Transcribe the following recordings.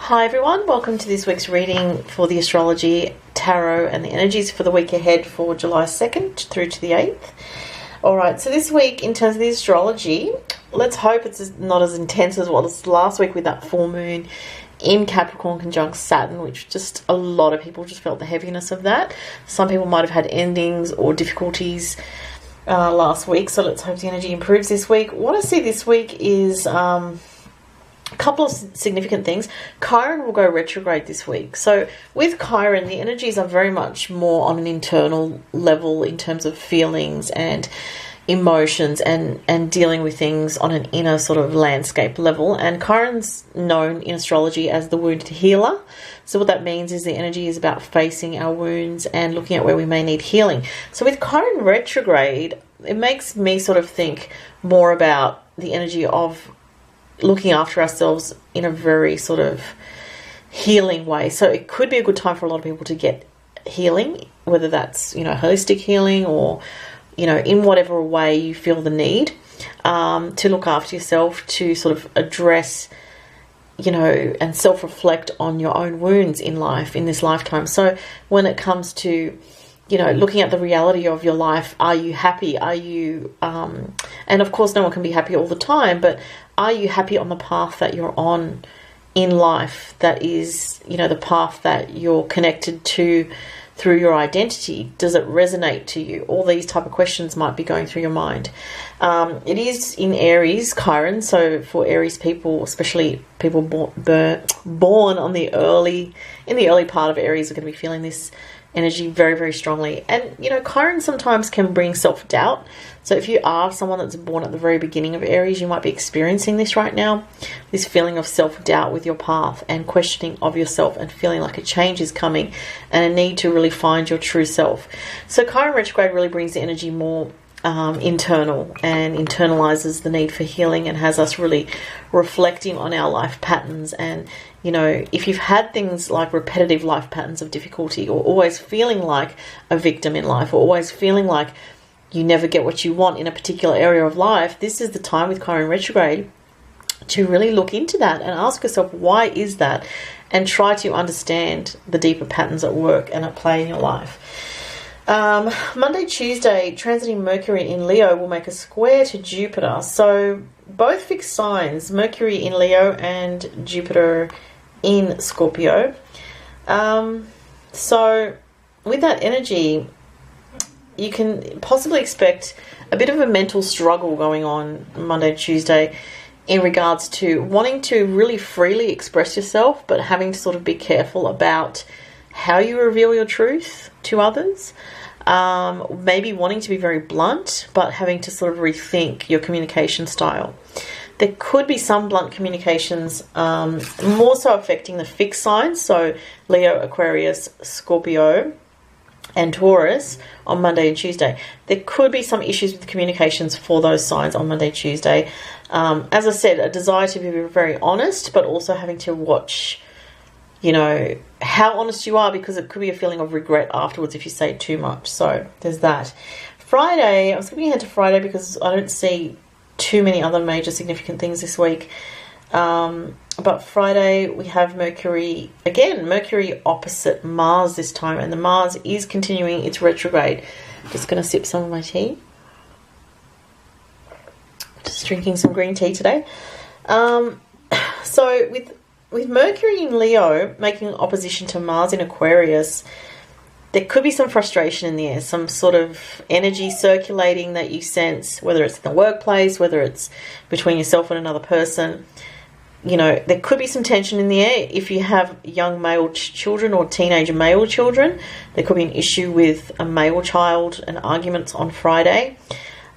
Hi everyone, welcome to this week's reading for the astrology, tarot and the energies for the week ahead for July 2nd through to the 8th. Alright, so this week in terms of the astrology, let's hope it's not as intense as what was last week with that full moon in Capricorn conjunct Saturn, which just a lot of people just felt the heaviness of that. Some people might have had endings or difficulties last week, so let's hope the energy improves this week. What I see this week is a couple of significant things. Chiron will go retrograde this week. So with Chiron, the energies are very much more on an internal level in terms of feelings and emotions and dealing with things on an inner sort of landscape level. And Chiron's known in astrology as the wounded healer. So what that means is the energy is about facing our wounds and looking at where we may need healing. So with Chiron retrograde, it makes me sort of think more about the energy of looking after ourselves in a very sort of healing way. So it could be a good time for a lot of people to get healing, whether that's, holistic healing or, in whatever way you feel the need to look after yourself, to sort of address, and self-reflect on your own wounds in life, in this lifetime. So when it comes to looking at the reality of your life, are you happy? Are you, and of course no one can be happy all the time, but are you happy on the path that you're on in life? That is, the path that you're connected to through your identity. Does it resonate to you? All these type of questions might be going through your mind. It is in Aries, Chiron, so for Aries people, especially people born on in the early part of Aries, are going to be feeling this energy very, very strongly. And, Chiron sometimes can bring self-doubt. So if you are someone that's born at the very beginning of Aries, you might be experiencing this right now, this feeling of self-doubt with your path and questioning of yourself and feeling like a change is coming and a need to really find your true self. So Chiron retrograde really brings the energy more internal and internalizes the need for healing and has us really reflecting on our life patterns. And if you've had things like repetitive life patterns of difficulty, or always feeling like a victim in life, or always feeling like you never get what you want in a particular area of life, this is the time with Chiron retrograde to really look into that and ask yourself, why is that? And try to understand the deeper patterns at work and at play in your life. Monday, Tuesday, transiting Mercury in Leo will make a square to Jupiter. So both fixed signs, Mercury in Leo and Jupiter in Scorpio. So with that energy, you can possibly expect a bit of a mental struggle going on Monday, Tuesday, in regards to wanting to really freely express yourself, but having to sort of be careful about how you reveal your truth to others. Maybe wanting to be very blunt, but having to sort of rethink your communication style. There could be some blunt communications, more so affecting the fixed signs, so Leo, Aquarius, Scorpio, and Taurus on Monday and Tuesday. There could be some issues with communications for those signs on Monday, Tuesday. As I said, a desire to be very honest, but also having to watch how honest you are, because it could be a feeling of regret afterwards if you say too much. So there's that. Friday, I'm skipping ahead to Friday because I don't see too many other major significant things this week. But Friday we have Mercury, again, Mercury opposite Mars this time, and the Mars is continuing its retrograde. Just going to sip some of my tea. Just drinking some green tea today. So with Mercury in Leo making opposition to Mars in Aquarius, there could be some frustration in the air, some sort of energy circulating that you sense, whether it's in the workplace, whether it's between yourself and another person. There could be some tension in the air. If you have young male children or teenage male children, there could be an issue with a male child and arguments on Friday,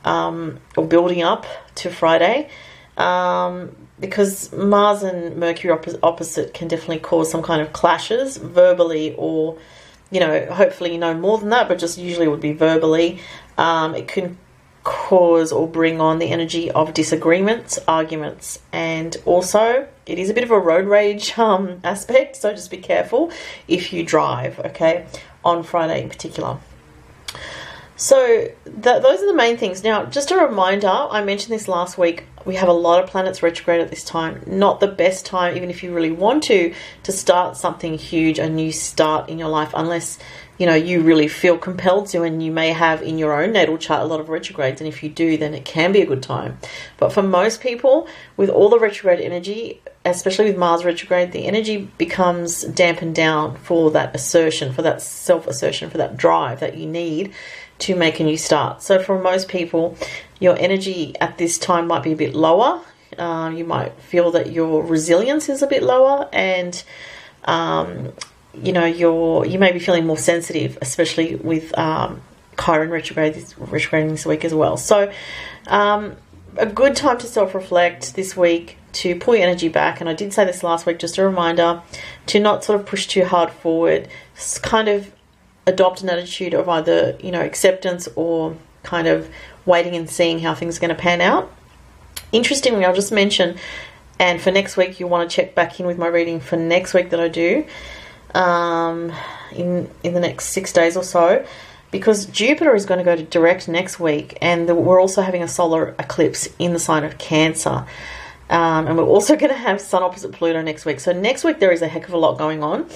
or building up to Friday. Because Mars and Mercury opposite can definitely cause some kind of clashes verbally, or, hopefully more than that, but just usually would be verbally. It can cause or bring on the energy of disagreements, arguments, and also it is a bit of a road rage aspect, so just be careful if you drive, okay, on Friday in particular. So those are the main things. Now, just a reminder, I mentioned this last week, we have a lot of planets retrograde at this time. Not the best time, even if you really want to start something huge, a new start in your life, unless, you know, you really feel compelled to, and you may have in your own natal chart a lot of retrogrades, and if you do, then it can be a good time. But for most people, with all the retrograde energy, especially with Mars retrograde, the energy becomes dampened down for that assertion, for that self-assertion, for that drive that you need to make a new start. So for most people, your energy at this time might be a bit lower. You might feel that your resilience is a bit lower, and you know, you may be feeling more sensitive, especially with Chiron retrograding this week as well. So a good time to self-reflect this week, to pull your energy back. And I did say this last week, just a reminder to not sort of push too hard forward. Just kind of adopt an attitude of either, you know, acceptance or kind of waiting and seeing how things are going to pan out. Interestingly, I'll just mention, and for next week, you want to check back in with my reading for next week that I do in the next 6 days or so, because Jupiter is going to go to direct next week, and we're also having a solar eclipse in the sign of Cancer. And we're also going to have Sun opposite Pluto next week. So next week there is a heck of a lot going on.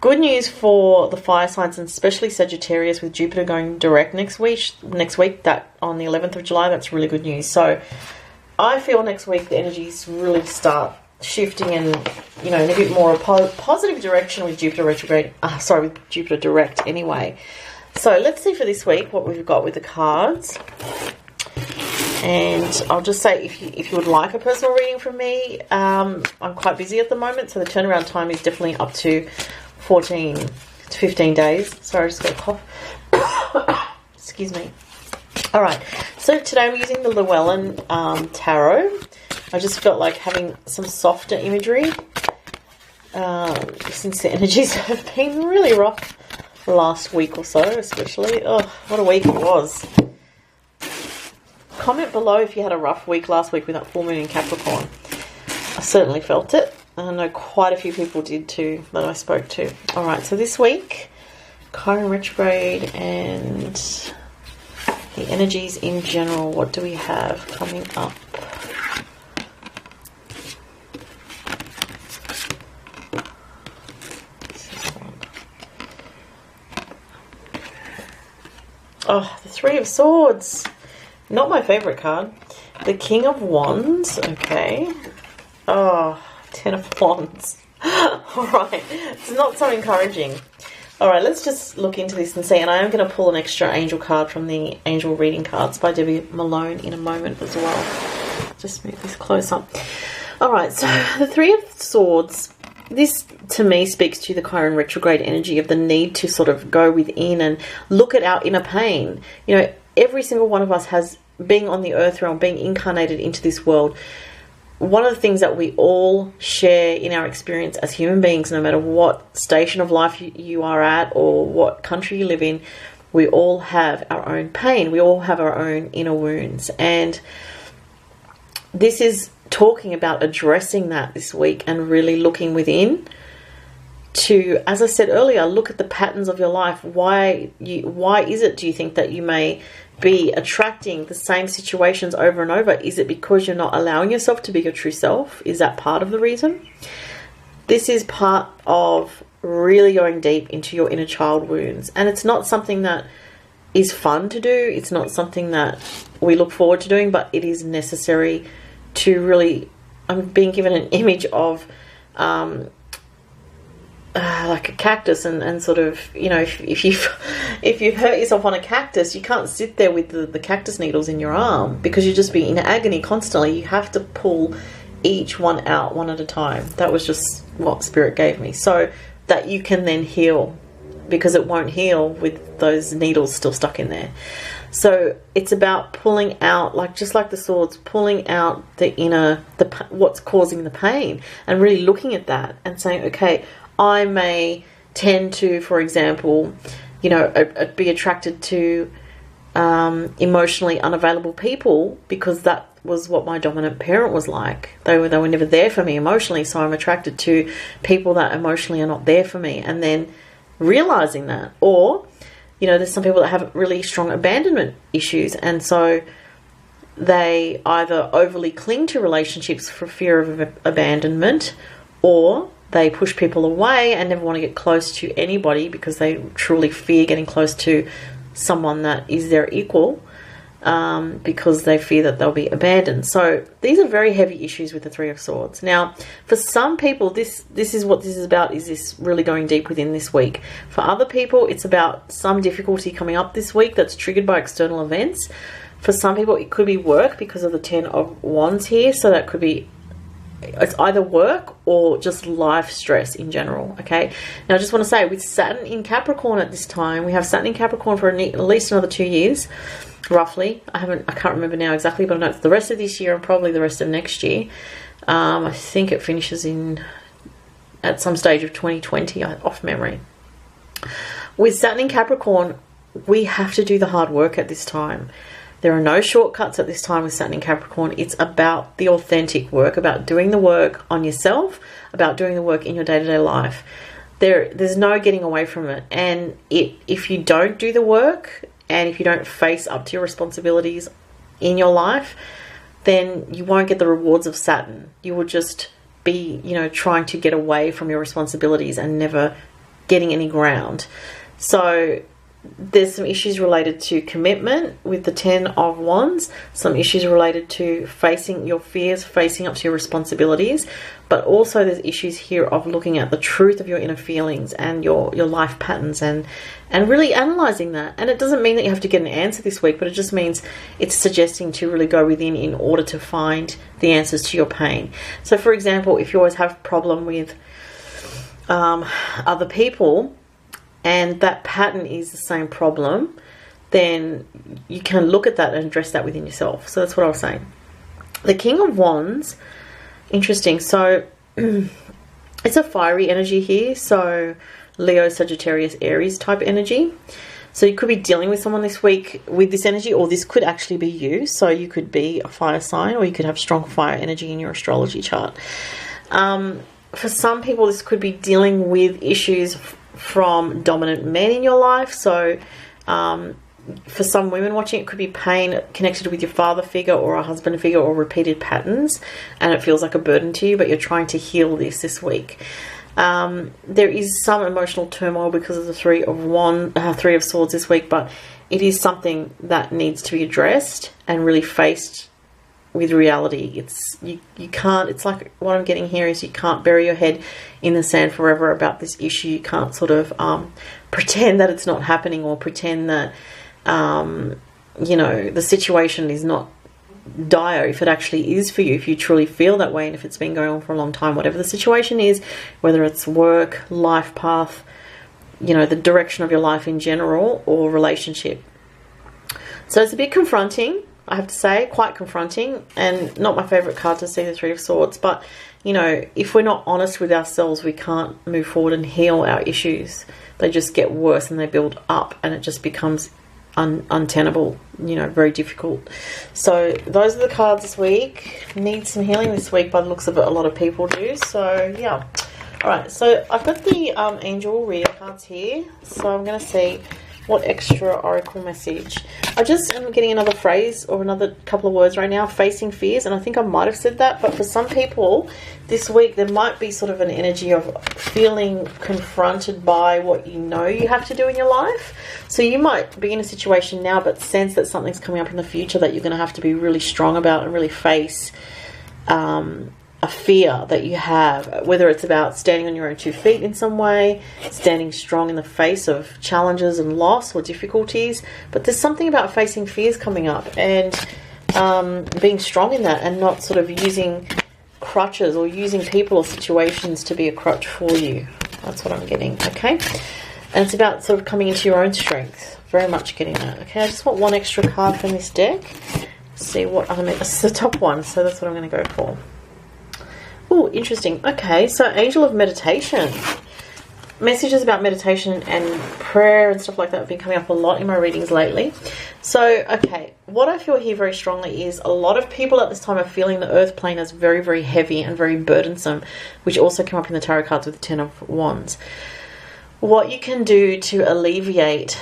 Good news for the fire signs, and especially Sagittarius, with Jupiter going direct next week, that on the 11th of July, that's really good news. So I feel next week the energies really start shifting and, you know, in a bit more positive direction with Jupiter retrograde. With Jupiter direct anyway. So let's see for this week what we've got with the cards. And I'll just say, if you would like a personal reading from me, I'm quite busy at the moment, so the turnaround time is definitely up to 14 to 15 days. Sorry, I just got a cough. Excuse me. All right, so today I'm using the Llewellyn Tarot. I just felt like having some softer imagery since the energies have been really rough the last week or so, especially. Oh, what a week it was. Comment below if you had a rough week last week with that full moon in Capricorn. I certainly felt it. I know quite a few people did too that I spoke to. Alright, so this week, Chiron retrograde and the energies in general. What do we have coming up? Oh, the Three of Swords. Not my favourite card. The King of Wands. Okay. Oh, Ten of Wands. Alright. It's not so encouraging. Alright, let's just look into this and see. And I am going to pull an extra angel card from the Angel Reading Cards by Debbie Malone in a moment as well. Just move this closer. Alright, so the Three of Swords. This, to me, speaks to the Chiron retrograde energy of the need to sort of go within and look at our inner pain. You know, every single one of us has, being on the earth realm, being incarnated into this world, one of the things that we all share in our experience as human beings, no matter what station of life you are at or what country you live in, we all have our own pain. We all have our own inner wounds. And this is talking about addressing that this week and really looking within to, as I said earlier, look at the patterns of your life. Why is it, do you think, that you may be attracting the same situations over and over? Is it because you're not allowing yourself to be your true self? Is that part of the reason? This is part of really going deep into your inner child wounds. And it's not something that is fun to do. It's not something that we look forward to doing, but it is necessary to really... I'm being given an image of like a cactus and sort of, you know, if you've hurt yourself on a cactus, you can't sit there with the cactus needles in your arm, because you just be in agony constantly. You have to pull each one out one at a time. That was just what Spirit gave me, so that you can then heal, because it won't heal with those needles still stuck in there. So it's about pulling out, like just like the swords, pulling out the inner, what's causing the pain, and really looking at that and saying, okay, I may tend to, for example, you know, be attracted to emotionally unavailable people because that was what my dominant parent was like. They were never there for me emotionally, so I'm attracted to people that emotionally are not there for me, and then realizing that. Or You know, there's some people that have really strong abandonment issues, and so they either overly cling to relationships for fear of abandonment, or they push people away and never want to get close to anybody because they truly fear getting close to someone that is their equal, because they fear that they'll be abandoned. So these are very heavy issues with the Three of Swords. Now, for some people, this is what this is about, is this really going deep within this week. For other people, it's about some difficulty coming up this week that's triggered by external events. For some people, it could be work because of the Ten of Wands here. So that could be, it's either work or just life stress in general, okay? Now, I just want to say, with Saturn in Capricorn at this time, we have Saturn in Capricorn for at least another 2 years, roughly. I can't remember now exactly, but I know it's the rest of this year and probably the rest of next year. I think it finishes at some stage of 2020, off memory. With Saturn in Capricorn, we have to do the hard work at this time. There are no shortcuts at this time with Saturn in Capricorn. It's about the authentic work, about doing the work on yourself, about doing the work in your day-to-day life. There's no getting away from it. And if you don't do the work, and if you don't face up to your responsibilities in your life, then you won't get the rewards of Saturn. You will just be, you know, trying to get away from your responsibilities and never getting any ground. So there's some issues related to commitment with the Ten of Wands, some issues related to facing your fears, facing up to your responsibilities, but also there's issues here of looking at the truth of your inner feelings and your life patterns and really analysing that. And it doesn't mean that you have to get an answer this week, but it just means it's suggesting to really go within in order to find the answers to your pain. So, for example, if you always have a problem with other people, and that pattern is the same problem, then you can look at that and address that within yourself. So that's what I was saying. The King of Wands, interesting. So it's a fiery energy here. So Leo, Sagittarius, Aries type energy. So you could be dealing with someone this week with this energy, or this could actually be you. So you could be a fire sign, or you could have strong fire energy in your astrology chart. For some people, this could be dealing with issues from dominant men in your life. So for some women watching, it could be pain connected with your father figure or a husband figure, or repeated patterns, and it feels like a burden to you, but you're trying to heal this week. There is some emotional turmoil because of the Three of Swords this week, but it is something that needs to be addressed and really faced with reality. You can't, it's like what I'm getting here is you can't bury your head in the sand forever about this issue. You can't sort of pretend that it's not happening, or pretend that you know, the situation is not dire if it actually is for you, if you truly feel that way, and if it's been going on for a long time, whatever the situation is, whether it's work, life path, you know, the direction of your life in general, or relationship. So it's a bit confronting, I have to say, quite confronting, and not my favourite card to see, the Three of Swords. But, you know, if we're not honest with ourselves, we can't move forward and heal our issues. They just get worse and they build up, and it just becomes untenable, you know, very difficult. So those are the cards this week. Need some healing this week by the looks of it. A lot of people do. So, yeah. All right, so I've got the angel reader cards here. So I'm going to see what extra oracle message. I just am getting another phrase or another couple of words right now, facing fears, and I think I might have said that, but for some people this week there might be sort of an energy of feeling confronted by what you know you have to do in your life. So you might be in a situation now but sense that something's coming up in the future that you're going to have to be really strong about and really face a fear that you have, whether it's about standing on your own 2 feet in some way, standing strong in the face of challenges and loss or difficulties. But there's something about facing fears coming up and being strong in that, and not sort of using crutches or using people or situations to be a crutch for you. That's what I'm getting, okay? And it's about sort of coming into your own strength. Very much getting that, okay? I just want one extra card from this deck. See what I mean. It's the top one, so that's what I'm going to go for. Oh, interesting. Okay, so Angel of Meditation. Messages about meditation and prayer and stuff like that have been coming up a lot in my readings lately. So, okay, what I feel here very strongly is a lot of people at this time are feeling the earth plane as very, very heavy and very burdensome, which also came up in the tarot cards with the Ten of Wands. What you can do to alleviate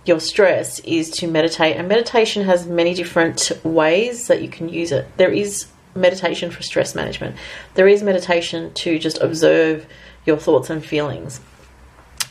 your stress is to meditate. And meditation has many different ways that you can use it. There is meditation for stress management. There is meditation to just observe your thoughts and feelings.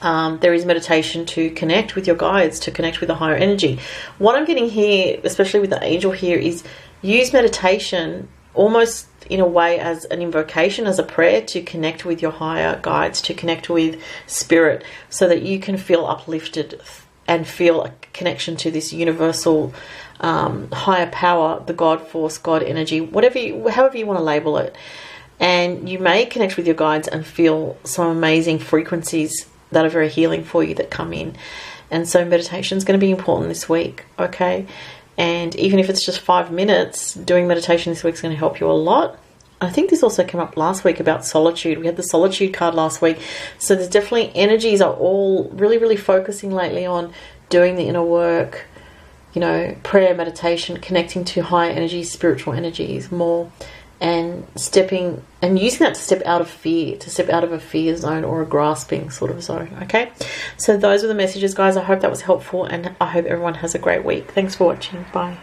There is meditation to connect with your guides, to connect with a higher energy. What I'm getting here, especially with the angel here, is use meditation almost in a way as an invocation, as a prayer to connect with your higher guides, to connect with spirit, so that you can feel uplifted and feel a connection to this universal higher power, the God force, God energy, however you want to label it. And you may connect with your guides and feel some amazing frequencies that are very healing for you that come in. And so meditation is going to be important this week, okay? And even if it's just 5 minutes, doing meditation this week is going to help you a lot. I think this also came up last week about solitude. We had the solitude card last week. So there's definitely energies are all really, really focusing lately on doing the inner work, you know, prayer, meditation, connecting to higher energies, spiritual energies more, and stepping and using that to step out of fear, to step out of a fear zone or a grasping sort of zone. Okay, so those are the messages, guys. I hope that was helpful, and I hope everyone has a great week. Thanks for watching. Bye.